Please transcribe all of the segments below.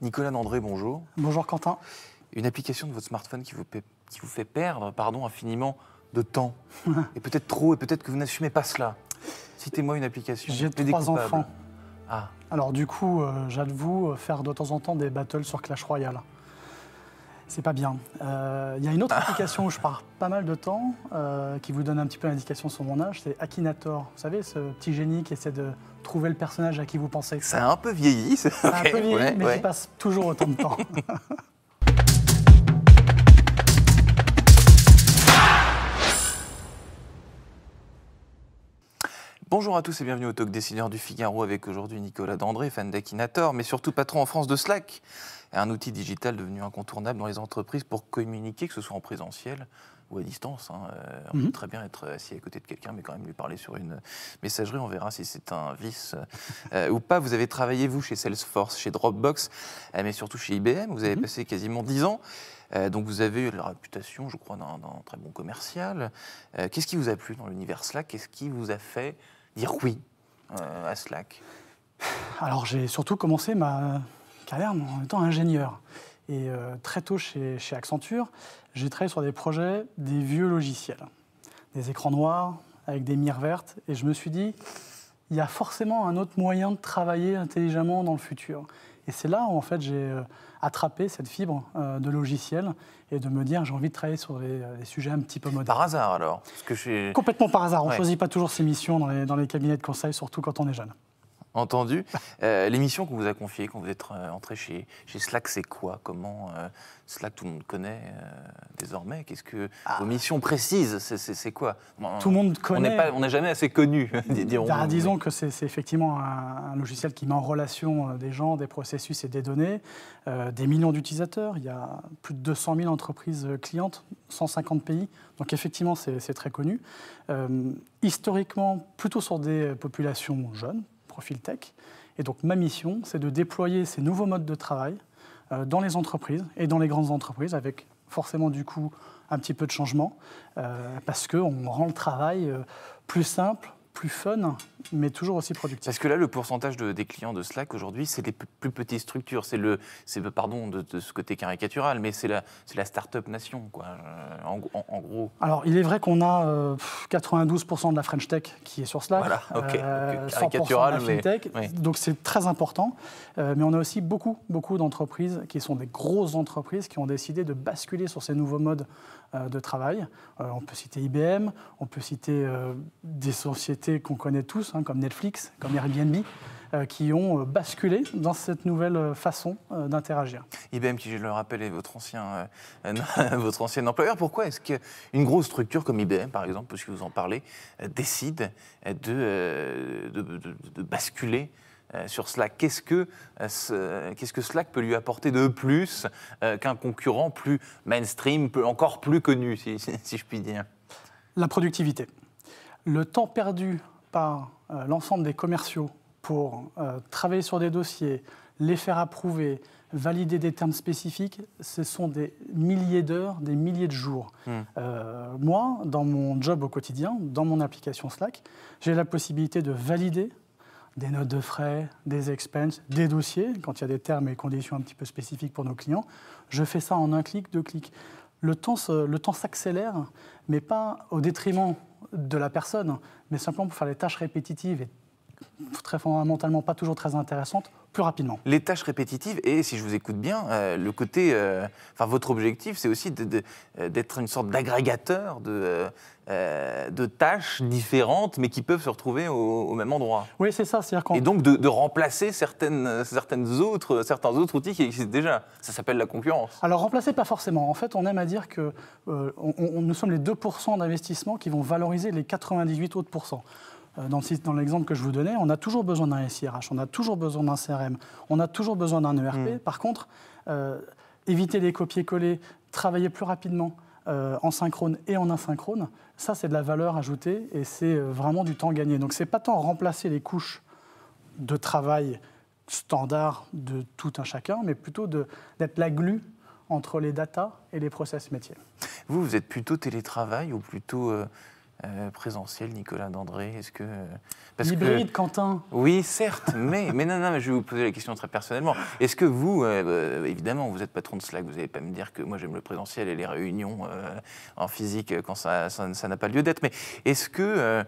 Nicolas Dandré, bonjour. Bonjour Quentin. Une application de votre smartphone qui vous fait perdre infiniment de temps. Et peut-être trop, et peut-être que vous n'assumez pas cela. Citez-moi une application. J'ai 3 enfants. Ah. Alors du coup, j'avoue faire de temps en temps des battles sur Clash Royale. C'est pas bien. Il y a une autre application où je pars pas mal de temps, qui vous donne un petit peu l'indication sur mon âge, c'est Akinator. Vous savez, ce petit génie qui essaie de trouver le personnage à qui vous pensez. Ça a un peu vieilli. Ça a un peu vieilli, mais j'y passe toujours autant de temps. Bonjour à tous et bienvenue au Talk Dessineur du Figaro avec aujourd'hui Nicolas Dandré, fan d'Akinator, mais surtout patron en France de Slack, un outil digital devenu incontournable dans les entreprises pour communiquer, que ce soit en présentiel ou à distance. On peut très bien être assis à côté de quelqu'un, mais quand même lui parler sur une messagerie. On verra si c'est un vice ou pas. Vous avez travaillé, vous, chez Salesforce, chez Dropbox, mais surtout chez IBM. Vous avez passé quasiment 10 ans. Donc vous avez eu la réputation, je crois, d'un très bon commercial. Qu'est-ce qui vous a plu dans l'univers Slack? Qu'est-ce qui vous a fait dire oui à Slack? Alors j'ai surtout commencé ma carrière en étant ingénieur. Et très tôt chez Accenture, j'ai travaillé sur des projets, des vieux logiciels, des écrans noirs avec des mires vertes. Et je me suis dit, il y a forcément un autre moyen de travailler intelligemment dans le futur. Et c'est là où en fait j'ai attrapé cette fibre de logiciel et de me dire j'ai envie de travailler sur des sujets un petit peu modernes. Par hasard alors? Complètement par hasard. On ne choisit pas toujours ses missions dans les cabinets de conseil, surtout quand on est jeune. Entendu. L'émission qu'on vous a confiée quand vous êtes entré chez Slack, c'est quoi? Comment Slack, tout le monde connaît désormais. Qu'est-ce que vos missions précises? C'est quoi? Tout le monde connaît. On n'est jamais assez connu, dirons-nous. Disons que c'est effectivement un logiciel qui met en relation des gens, des processus et des données, des millions d'utilisateurs. Il y a plus de 200 000 entreprises clientes, 150 pays. Donc effectivement, c'est très connu. Historiquement, plutôt sur des populations jeunes, profil tech. Et donc ma mission, c'est de déployer ces nouveaux modes de travail dans les entreprises et dans les grandes entreprises, avec forcément du coup un petit peu de changement, parce qu'on rend le travail plus simple, plus fun, mais toujours aussi productif. Parce que là, le pourcentage des clients de Slack aujourd'hui, c'est les plus petites structures. Pardon de ce côté caricatural, mais c'est la start-up nation, quoi, en gros. Alors, il est vrai qu'on a 92% de la French Tech qui est sur Slack. Voilà, ok. 100% de la FinTech, oui. Donc c'est très important. Mais on a aussi beaucoup d'entreprises qui sont des grosses entreprises qui ont décidé de basculer sur ces nouveaux modes de travail. On peut citer IBM, on peut citer des sociétés qu'on connaît tous, comme Netflix, comme Airbnb, qui ont basculé dans cette nouvelle façon d'interagir. IBM, qui je le rappelle, est votre ancien employeur. Pourquoi est-ce qu'une grosse structure comme IBM, par exemple, puisque vous en parlez, décide de basculer sur Slack? Qu'est-ce que Slack peut lui apporter de plus qu'un concurrent plus mainstream, encore plus connu, si je puis dire? La productivité. Le temps perdu par l'ensemble des commerciaux pour travailler sur des dossiers, les faire approuver, valider des termes spécifiques, ce sont des milliers d'heures, des milliers de jours. Moi, dans mon job au quotidien, dans mon application Slack, j'ai la possibilité de valider des notes de frais, des expenses, des dossiers, quand il y a des termes et conditions un petit peu spécifiques pour nos clients. Je fais ça en un clic, 2 clics. Le temps s'accélère, mais pas au détriment de la personne, mais simplement pour faire les tâches répétitives et très fondamentalement pas toujours très intéressantes, plus rapidement. Les tâches répétitives, et si je vous écoute bien, le côté, votre objectif, c'est aussi d'être une sorte d'agrégateur de tâches différentes, mais qui peuvent se retrouver au même endroit. Oui, c'est ça. Et donc de remplacer certains autres outils qui existent déjà. Ça s'appelle la concurrence. Alors remplacer, pas forcément. En fait, on aime à dire que nous sommes les 2% d'investissement qui vont valoriser les 98 autres pourcents. Dans l'exemple que je vous donnais, on a toujours besoin d'un SIRH, on a toujours besoin d'un CRM, on a toujours besoin d'un ERP. Par contre, éviter les copier-coller, travailler plus rapidement en synchrone et en asynchrone, ça c'est de la valeur ajoutée et c'est vraiment du temps gagné. Donc c'est pas tant remplacer les couches de travail standard de tout un chacun, mais plutôt d'être la glue entre les data et les process métiers. Vous êtes plutôt télétravail ou plutôt présentiel, Nicolas Dandré? Est-ce que l'hybride, Quentin? Oui, certes, mais non, mais je vais vous poser la question très personnellement. Est-ce que vous, évidemment, vous êtes patron de Slack, vous n'allez pas me dire que moi j'aime le présentiel et les réunions en physique quand ça n'a pas lieu d'être, mais est-ce que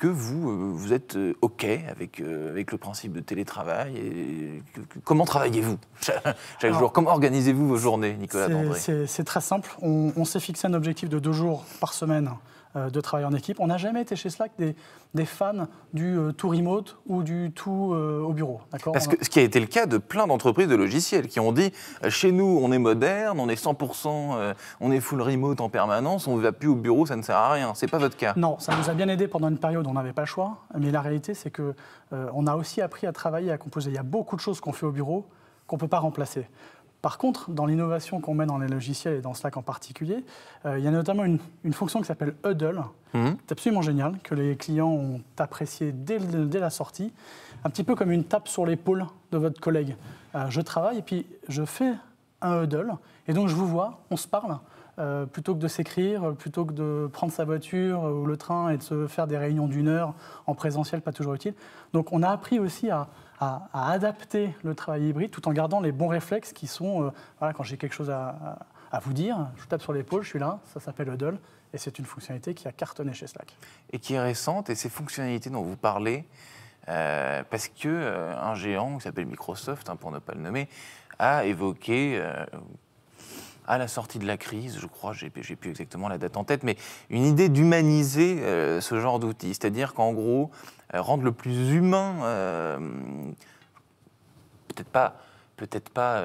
vous êtes OK avec le principe de télétravail et comment travaillez-vous chaque jour? Comment organisez-vous vos journées, Nicolas Dandré? C'est très simple. On s'est fixé un objectif de 2 jours par semaine de travail en équipe. On n'a jamais été chez Slack des fans du tout remote ou du tout au bureau. Parce que ce qui a été le cas de plein d'entreprises de logiciels qui ont dit chez nous, on est moderne, on est 100%, on est full remote en permanence, on ne va plus au bureau, ça ne sert à rien. Ce n'est pas votre cas. Non, ça nous a bien aidé pendant une période où on n'avait pas le choix. Mais la réalité, c'est qu'on a aussi appris à travailler, à composer. Il y a beaucoup de choses qu'on fait au bureau qu'on ne peut pas remplacer. Par contre, dans l'innovation qu'on met dans les logiciels et dans Slack en particulier, il y a notamment une fonction qui s'appelle Huddle. C'est absolument génial, que les clients ont apprécié dès la sortie. Un petit peu comme une tape sur l'épaule de votre collègue. Je travaille et puis je fais un Huddle. Et donc je vous vois, on se parle. Plutôt que de s'écrire, plutôt que de prendre sa voiture ou le train et de se faire des réunions d'1 heure en présentiel, pas toujours utile. Donc on a appris aussi à adapter le travail hybride tout en gardant les bons réflexes qui sont, voilà, quand j'ai quelque chose à vous dire, je vous tape sur l'épaule, je suis là, ça s'appelle Huddle, et c'est une fonctionnalité qui a cartonné chez Slack. Et qui est récente, et ces fonctionnalités dont vous parlez, parce qu'un géant qui s'appelle Microsoft, pour ne pas le nommer, a évoqué... à la sortie de la crise, je crois, j'ai plus exactement la date en tête, mais une idée d'humaniser ce genre d'outils, c'est-à-dire qu'en gros, rendre le plus humain, peut-être pas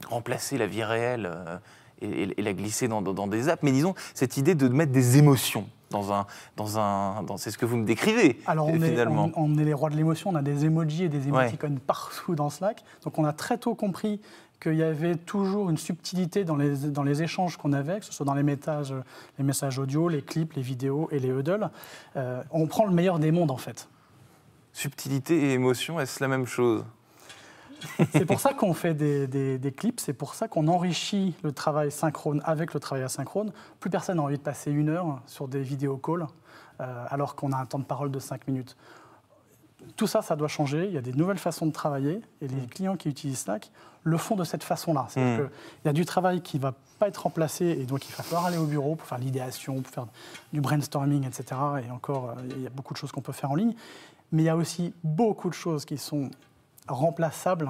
remplacer la vie réelle et la glisser dans des apps, mais disons cette idée de mettre des émotions c'est ce que vous me décrivez. Alors finalement. On est les rois de l'émotion, on a des emojis et des émoticônes partout dans Slack, donc on a très tôt compris qu'il y avait toujours une subtilité dans les échanges qu'on avait, que ce soit dans les messages audio, les clips, les vidéos et les huddles. On prend le meilleur des mondes, en fait. Subtilité et émotion, est-ce la même chose? C'est pour ça qu'on fait des clips, c'est pour ça qu'on enrichit le travail synchrone avec le travail asynchrone. Plus personne n'a envie de passer 1 heure sur des vidéo calls, alors qu'on a un temps de parole de 5 minutes. Tout ça, ça doit changer. Il y a des nouvelles façons de travailler et les clients qui utilisent Slack le font de cette façon-là. C'est-à-dire qu'il y a du travail qui ne va pas être remplacé et donc il va falloir aller au bureau pour faire l'idéation, pour faire du brainstorming, etc. Et encore, il y a beaucoup de choses qu'on peut faire en ligne. Mais il y a aussi beaucoup de choses qui sont remplaçables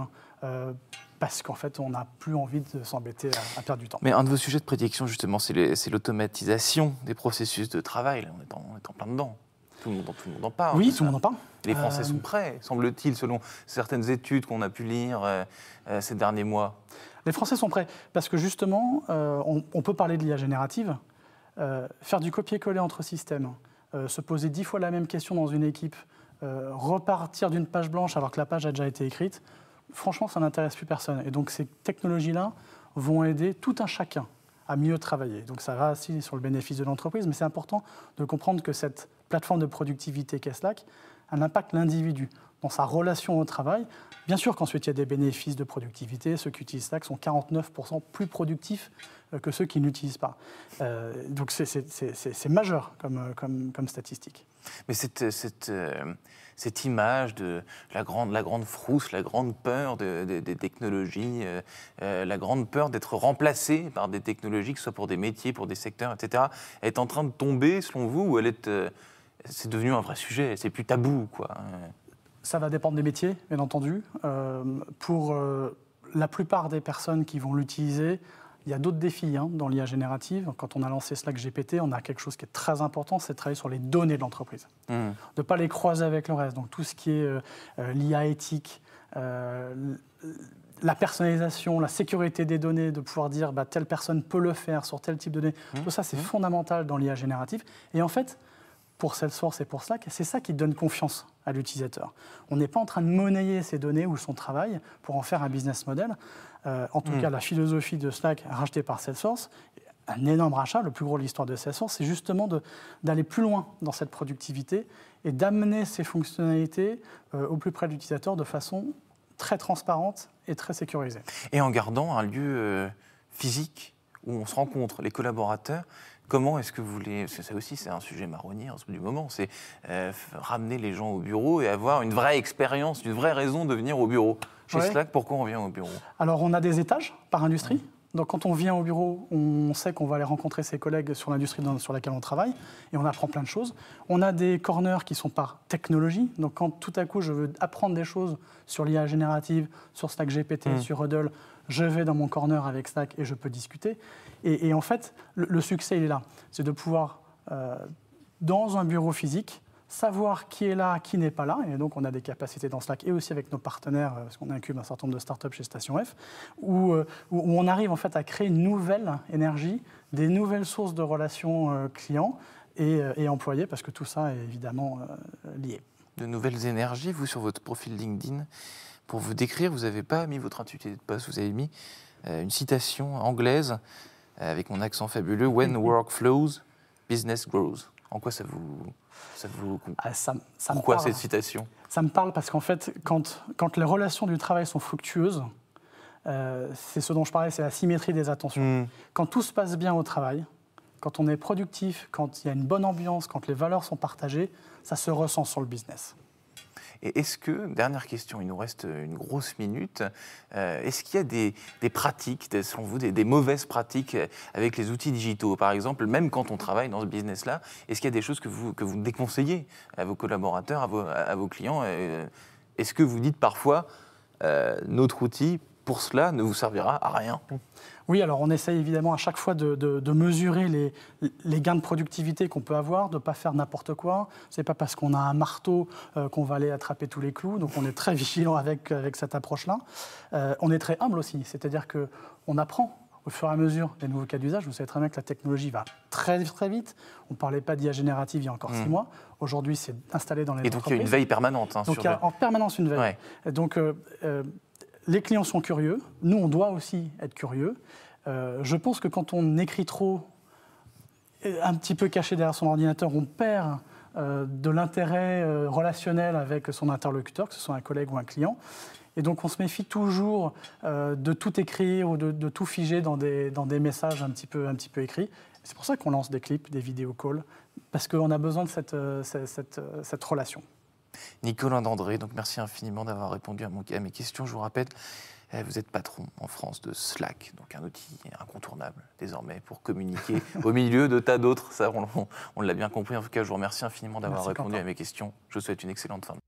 parce qu'en fait, on n'a plus envie de s'embêter à perdre du temps. Mais un de vos sujets de prédilection, justement, c'est l'automatisation des processus de travail. Là, on est en plein dedans. Tout le monde en parle. Oui, tout le monde en parle. Les Français sont prêts, semble-t-il, selon certaines études qu'on a pu lire ces derniers mois. Les Français sont prêts, parce que justement, on peut parler de l'IA générative, faire du copier-coller entre systèmes, se poser 10 fois la même question dans une équipe, repartir d'une page blanche alors que la page a déjà été écrite, franchement, ça n'intéresse plus personne. Et donc ces technologies-là vont aider tout un chacun à mieux travailler. Donc ça va aussi sur le bénéfice de l'entreprise, mais c'est important de comprendre que cette plateforme de productivité qu'est Slack, elle impacte l'individu dans sa relation au travail. Bien sûr qu'ensuite il y a des bénéfices de productivité. Ceux qui utilisent Slack sont 49% plus productifs que ceux qui n'utilisent pas. Donc c'est majeur comme statistique. Mais cette image de la grande frousse, la grande peur des technologies, la grande peur d'être remplacé par des technologies, que ce soit pour des métiers, pour des secteurs, etc., est en train de tomber, selon vous, ou c'est devenu un vrai sujet, c'est plus tabou, quoi? Ça va dépendre des métiers, bien entendu. Pour la plupart des personnes qui vont l'utiliser, il y a d'autres défis dans l'IA générative. Quand on a lancé Slack GPT, on a quelque chose qui est très important, c'est de travailler sur les données de l'entreprise. De ne pas les croiser avec le reste. Donc tout ce qui est l'IA éthique, la personnalisation, la sécurité des données, de pouvoir dire telle personne peut le faire sur tel type de données, tout ça c'est fondamental dans l'IA générative. Et en fait, pour Salesforce et pour Slack, c'est ça qui donne confiance à l'utilisateur. On n'est pas en train de monnayer ces données ou son travail pour en faire un business model. En tout cas, la philosophie de Slack rachetée par Salesforce, un énorme rachat, le plus gros de l'histoire de Salesforce, c'est justement d'aller plus loin dans cette productivité et d'amener ces fonctionnalités au plus près de l'utilisateur de façon très transparente et très sécurisée. Et en gardant un lieu physique où on se rencontre, les collaborateurs. Comment est-ce que vous voulez, parce que ça aussi c'est un sujet marronnier du moment, c'est ramener les gens au bureau et avoir une vraie expérience, une vraie raison de venir au bureau. Chez Slack, pourquoi on vient au bureau? Alors on a des étages par industrie. Donc quand on vient au bureau, on sait qu'on va aller rencontrer ses collègues sur l'industrie sur laquelle on travaille et on apprend plein de choses. On a des corners qui sont par technologie. Donc quand tout à coup je veux apprendre des choses sur l'IA générative, sur Slack GPT, sur Huddle, je vais dans mon corner avec Slack et je peux discuter. Et en fait, le succès, il est là. C'est de pouvoir, dans un bureau physique, savoir qui est là, qui n'est pas là. Et donc, on a des capacités dans Slack et aussi avec nos partenaires, parce qu'on incube un certain nombre de startups chez Station F, où on arrive en fait à créer une nouvelle énergie, des nouvelles sources de relations clients et employés, parce que tout ça est évidemment lié. De nouvelles énergies, vous, sur votre profil LinkedIn, pour vous décrire, vous n'avez pas mis votre intitulé de poste, vous avez mis une citation anglaise avec mon accent fabuleux, « When work flows, business grows ». En quoi ça vous... Pourquoi cette citation? Ça me parle parce qu'en fait, quand les relations du travail sont fructueuses, c'est ce dont je parlais, c'est la symétrie des attentions. Quand tout se passe bien au travail, quand on est productif, quand il y a une bonne ambiance, quand les valeurs sont partagées, ça se ressent sur le business. Et est-ce que, dernière question, il nous reste une grosse minute, est-ce qu'il y a des pratiques, selon vous, des mauvaises pratiques avec les outils digitaux? Par exemple, même quand on travaille dans ce business-là, est-ce qu'il y a des choses que vous déconseillez à vos collaborateurs, à vos clients? Est-ce que vous dites parfois, notre outil, pour cela, ne vous servira à rien? Oui, alors on essaye évidemment à chaque fois de mesurer les gains de productivité qu'on peut avoir, de ne pas faire n'importe quoi. Ce n'est pas parce qu'on a un marteau qu'on va aller attraper tous les clous, donc on est très vigilant avec cette approche-là. On est très humble aussi, c'est-à-dire qu'on apprend au fur et à mesure des nouveaux cas d'usage. Vous savez très bien que la technologie va très, très vite. On ne parlait pas d'IA générative il y a encore 6 mois. Aujourd'hui, c'est installé dans les entreprises. Et donc il y a une veille permanente. Donc il y a en permanence une veille. Ouais. Donc les clients sont curieux, nous on doit aussi être curieux. Je pense que quand on écrit trop, un petit peu caché derrière son ordinateur, on perd de l'intérêt relationnel avec son interlocuteur, que ce soit un collègue ou un client. Et donc on se méfie toujours de tout écrire ou de tout figer dans des messages un petit peu écrits. C'est pour ça qu'on lance des clips, des vidéo calls, parce qu'on a besoin de cette relation. Nicolas Dandré, donc merci infiniment d'avoir répondu à mes questions. Je vous rappelle, vous êtes patron en France de Slack, donc un outil incontournable désormais pour communiquer au milieu de tas d'autres. Ça, on l'a bien compris. En tout cas, je vous remercie infiniment d'avoir répondu à mes questions. Je vous souhaite une excellente fin de